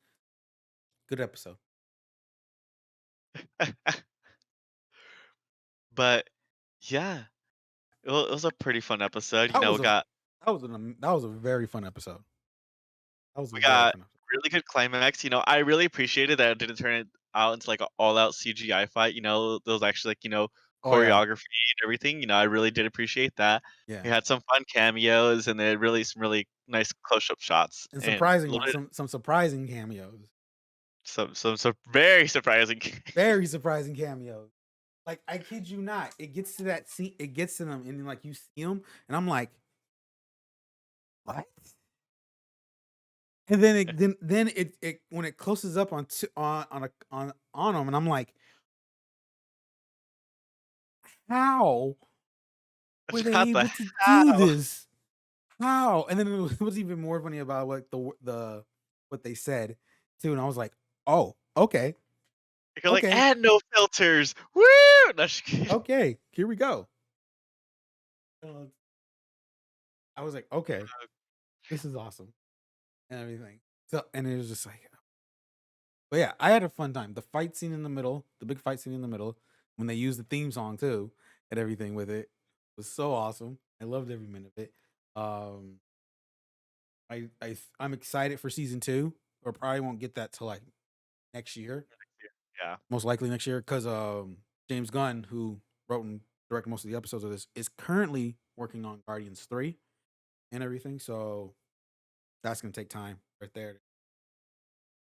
"Good episode." But yeah, it was a pretty fun episode. You That know, was a that was a very fun episode. That was a we very got fun episode. really good climax. You know, I really appreciated that it didn't turn it out into like an all-out CGI fight. You know, there was actually like Oh yeah, choreography and everything. You know, I really did appreciate that. yeah. We had some fun cameos and then really some really nice close-up shots And and a little bit some surprising cameos. some very surprising. Very surprising cameos. Like I kid you not, it gets to that scene. It gets to them, and then, like you see them, and I'm like, what? And then it when it closes up on them, and I'm like, how? were they How the able to do hell? this? How? And then it was even more funny about what what they said too, and I was like, "Oh, okay, You're like, okay, and no filters. Woo! No, just kidding. okay, here we go." Uh, I was like, "Okay, this is awesome," and everything. So, and it was just like, but yeah, I had a fun time. The fight scene in the middle, the big fight scene in the middle, when they used the theme song too and everything with it, was so awesome. I loved every minute of it. Um, I'm excited for season two, or probably won't get that till like next year, Yeah. most likely next year, because James Gunn, who wrote and directed most of the episodes of this, is currently working on Guardians 3 and everything. So that's gonna take time right there.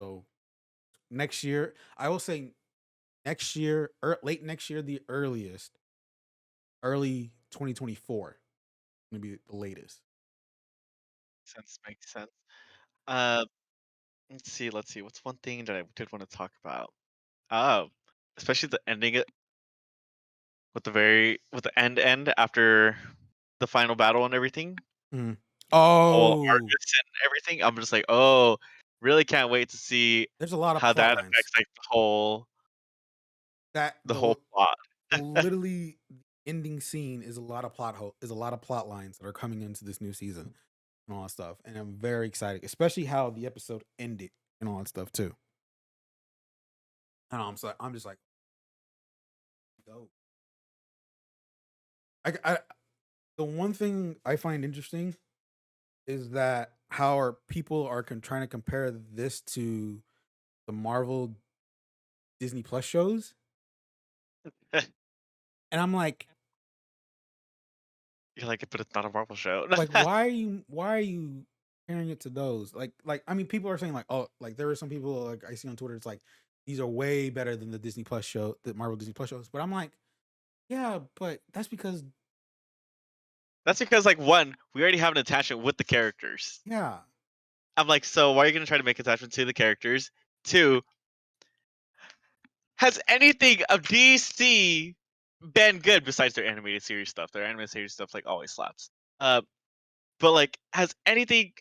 So next year, I will say next year, late next year, the earliest, early 2024, gonna be the latest. Makes sense. Uh, let's see. What's one thing that I did want to talk about? Oh, especially the ending it with the end after the final battle and everything. Mhm. Whole Oh, Argus and everything. I'm just like, oh, really can't wait to see there's a lot of how plot that lines affects like that the whole plot. the literally ending scene is a lot of is a lot of plot lines that are coming into this new season and all that stuff. And I'm very excited, especially how the episode ended and all that stuff too. And I'm just like, go. I the one thing I find interesting is that how are people are trying to compare this to the Marvel Disney Plus shows, and I'm You're like, but it's not a Marvel show. why are you comparing it to those? Like I mean, people are saying like, oh, like there are some people like I see on Twitter, it's like these are way better than the Disney Plus show, the Marvel Disney Plus shows. But I'm like, yeah, but that's because That's because like one, we already have an attachment with the characters. yeah, I'm like, so why are you gonna try to make attachment to the characters? Two, has anything of DC been good besides their animated series stuff? Their animated series stuff like always slaps. Uh, but like, has anything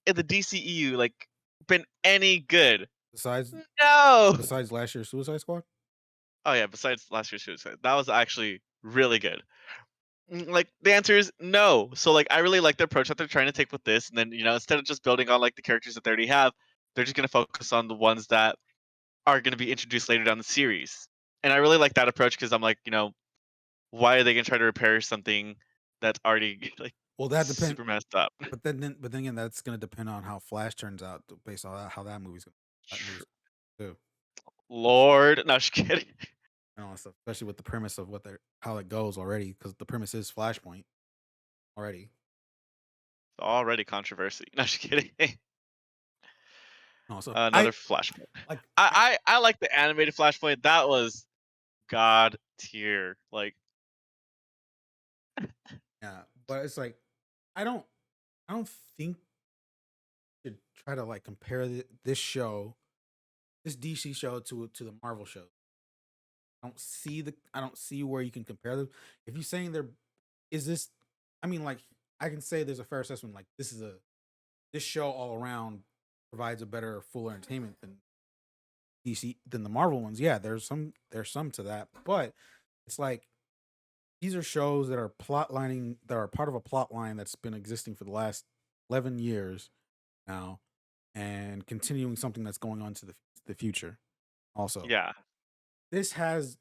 in the DCEU like been any good? besides No. besides last year's Suicide Squad. Oh yeah, besides last year's Suicide, that was actually really good. Like the answer is no. So like I really like the approach that they're trying to take with this, and then instead of just building on like the characters that they already have, they're just gonna focus on the ones that are gonna be introduced later down the series. And I really like that approach because I'm like, why are they gonna try to repair something that's already like Well, that depends. super messed up? But then again, that's gonna depend on how Flash turns out based on how that movie's too. Lord, no, just kidding. And all that stuff, especially with the premise of what they're how it goes already, because the premise is Flashpoint already. Already controversy. No, just kidding. And also, Another Flashpoint. like I, I like the animated Flashpoint. That was god tier. Like yeah, but it's like I don't I don't think you should try to like compare this show, this DC show to the Marvel show. I don't see where you can compare them. If you're saying they're is this I mean like I can say there's a fair assessment like this show all around provides a better full entertainment than DC than the Marvel ones. Yeah, there's some to that, but it's like these are shows that are plot lining that are part of a plot line that's been existing for the last 11 years now and continuing something that's going on to the future. Also, yeah, this has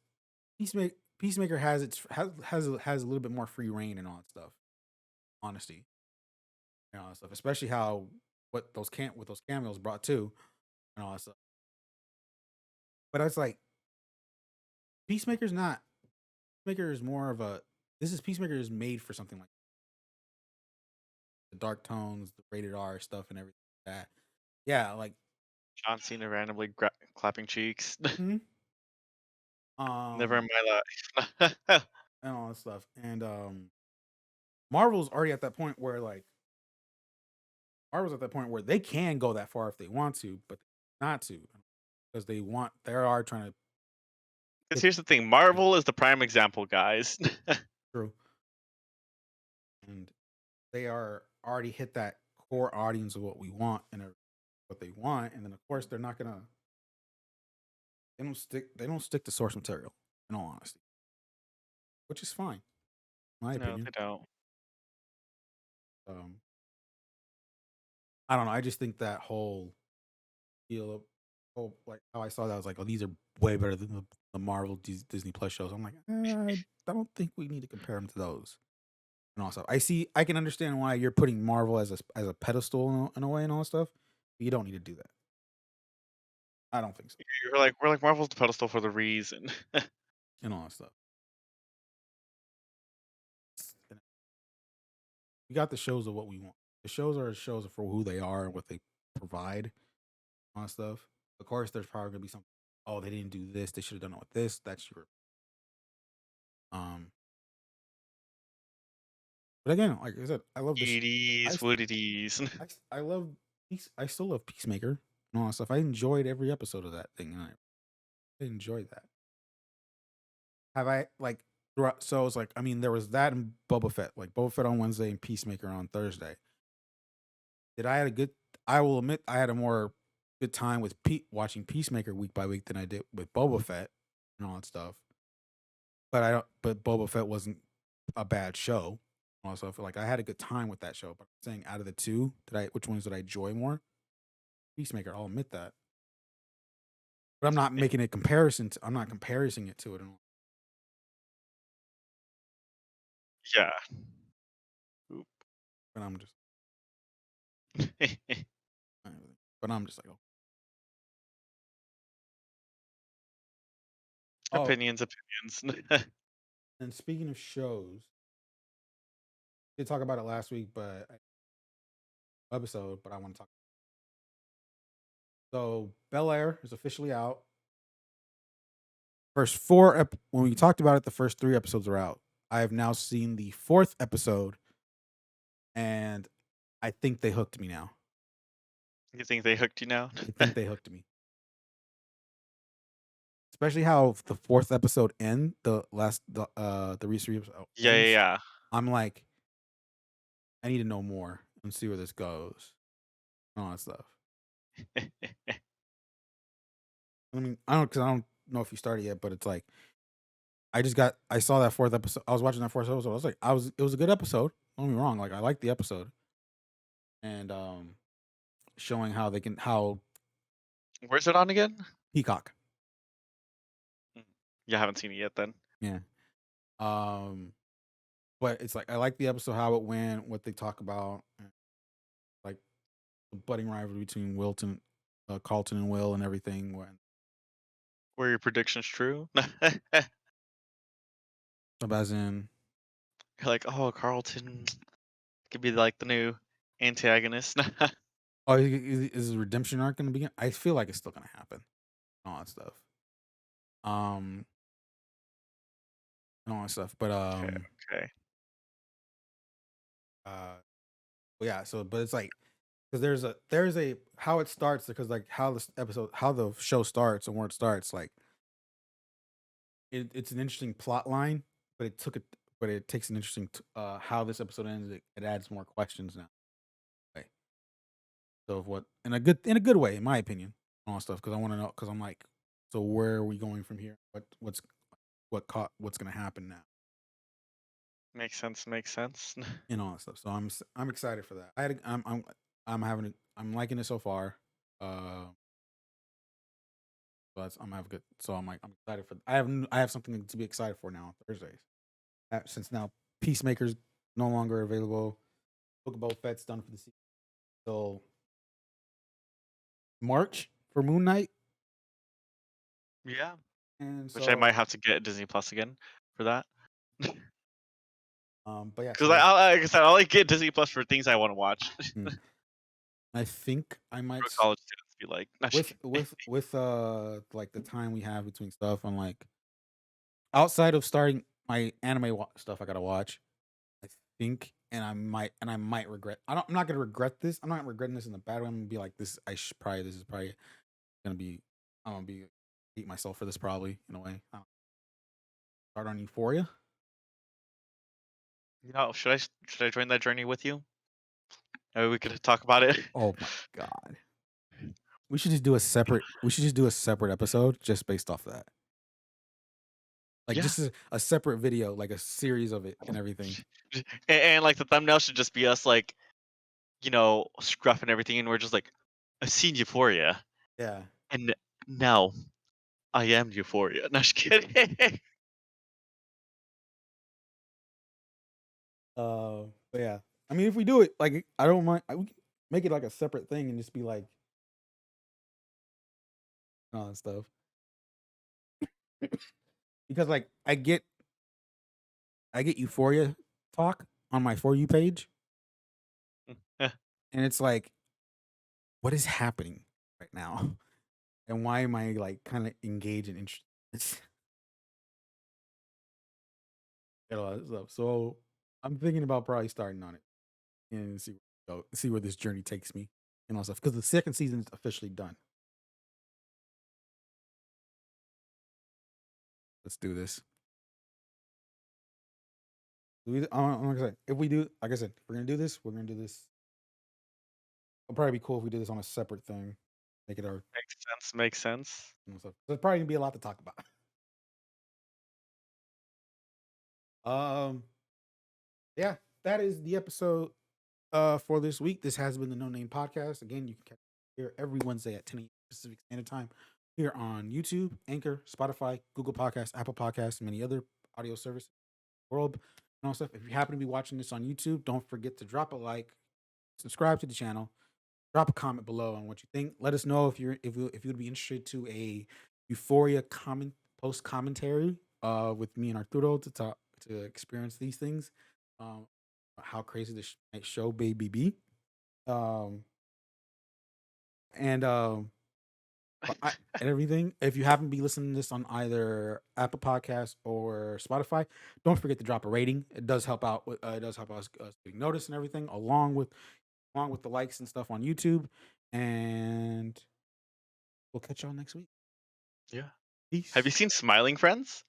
Peacemaker has has a little bit more free reign and all that stuff. Honesty, and all that stuff, especially how what those cameos brought too and all that stuff. But it's like Peacemaker's not Peacemaker is more of a this is Peacemaker is made for something like the dark tones, the rated R stuff, and everything like that. Yeah, like John Cena randomly clapping cheeks. mhm, Never in um, my life. and all that stuff. And Marvel's already at that point where like Marvel's at that point where they can go that far if they want to, but not to because they are trying to Because hit here's the thing, Marvel is the prime example, guys. through. and they are already hit that core audience of what we want and what they want, and then of course they're not gonna they don't stick to source material in all honesty, which is fine, in my No, they opinion. don't. Um, I don't know. I just think that whole feel of like how I saw that I was like, oh, these are way better than the Marvel Disney Plus shows. I'm like, I don't think we need to compare them to those. And also, I can understand why you're putting Marvel as a pedestal in a way and all that stuff. But you don't need to do that. I don't think so. We're like Marvel's the pedestal for the reason. And all that stuff. We got the shows of what we want. The shows for who they are and what they provide on stuff. Of course, there's probably gonna be something. Oh, they didn't do this. They should have done it with this. That's your um. But again, like I said, I love It I is what it is. I love I still love Peacemaker and all that stuff. I enjoyed every episode of that thing, and I enjoyed that. Have I like throughout? So it's like I mean, there was that and Boba Fett, like Boba Fett on Wednesday and Peacemaker on Thursday. Did I had a good? I will admit I had a more good time with watching Peacemaker week by week than I did with Boba Fett and all that stuff. But I don't. But Boba Fett wasn't a bad show. Also, I feel like I had a good time with that show. But I'm saying out of the two, which ones did I enjoy more? Peacemaker. I'll admit that. But I'm not making a comparison. I'm not comparing it to it. Yeah. Oop. But I'm just. But I'm just like, oh. Opinions, opinions. And speaking of shows, we did talk about it last week, but episode. But I want to talk. So Bel Air is officially out. First when we talked about it, the first 3 episodes are out. I have now seen the 4th episode, and I think they hooked me now. You think they hooked you now? I think they hooked me. Especially how the 4th episode the recent episode Yeah, ends. yeah, I'm like, I need to know more and see where this goes. And all that stuff. yeah. I mean, I don't know if you started yet, but it's like I saw that 4th episode. I was watching that 4th episode. I was like, it was a good episode. Don't get me wrong. Like I liked the episode. And showing how Where's it on again? Peacock. You haven't seen it yet then. Yeah. Um but it's like I like the episode, how it went, what they talk about, like the budding rivalry between Carlton and Will and everything. Were your predictions true? As in, You're like, oh, Carlton could be like the new antagonist. oh, is his redemption arc going to begin? I feel like it's still going to happen. All that stuff. Um, and all that stuff. But Okay. yeah. So, but it's like because there's a how it starts because like how the show starts and where it starts like it's an interesting plot line, but it takes an interesting how this episode ends. It adds more questions now. Okay. So of what in a good way, in my opinion, and all stuff because I want to know because I'm like, so where are we going from here? What's gonna happen now? Makes sense. Makes sense. And all that stuff. So I'm excited for that. I'm liking it so far. So I'm having good. So I'm like I'm excited for. I have something to be excited for now on Thursdays. Since now Peacemaker's no longer available. Book of Boba Fett's done for the season. So March for Moon Knight. Yeah. And Which I might so have to get Disney Plus again for that. but yeah, Because like I said, I like get Disney Plus for things I want to watch. I think I might For college students be like, "Nah, just kidding." with like the time we have between stuff and like outside of starting my anime stuff I gotta watch. I think, and I might regret. I'm not gonna regret this. I'm not regretting this in the bad way. I'm gonna be like this. This is probably gonna be. I'm gonna be hate myself for this probably in a way. Start on Euphoria. Should I join that journey with you? Maybe we could talk about it. Oh my god. We should just do a separate. We should just do a separate episode just based off that. Like Yeah. just a separate video, like a series of it and everything. And like the thumbnail should just be us like, scruffing everything, and we're just like, I've seen Euphoria, Yeah. and now I am Euphoria. No, just kidding. But yeah. I mean, if we do it, like I don't mind. We can make it like a separate thing and just be like all that stuff. Because like I get Euphoria talk on my For You page, and it's like, what is happening right now? And why am I like kind of engaged and interested in this and all that stuff? So I'm thinking about probably starting on it and see where this journey takes me and all stuff. Because the second season is officially done. Let's do this. Like I said, if we do, like I said, if we're gonna do this, we're gonna do this. It'll probably be cool if we do this on a separate thing. Make it our Makes sense. Makes sense. stuff. There's probably gonna be a lot to talk about. Um, yeah, that is the episode for this week. This has been the No Name Podcast. Again, you can catch it here every Wednesday at 10 a.m. Pacific Standard Time here on YouTube, Anchor, Spotify, Google Podcasts, Apple Podcasts, and many other audio services in the world and all stuff. If you happen to be watching this on YouTube, don't forget to drop a like, subscribe to the channel, drop a comment below on what you think. Let us know if you'd be interested to a Euphoria post commentary with me and Arturo to experience these things. Um, how crazy this show baby be. Um and and everything. If you happen to be listening to this on either Apple Podcasts or Spotify, don't forget to drop a rating. It does help out. It does help us getting noticed and everything, along with the likes and stuff on YouTube. And we'll catch y'all next week. Yeah. Have Peace. you seen Smiling Friends?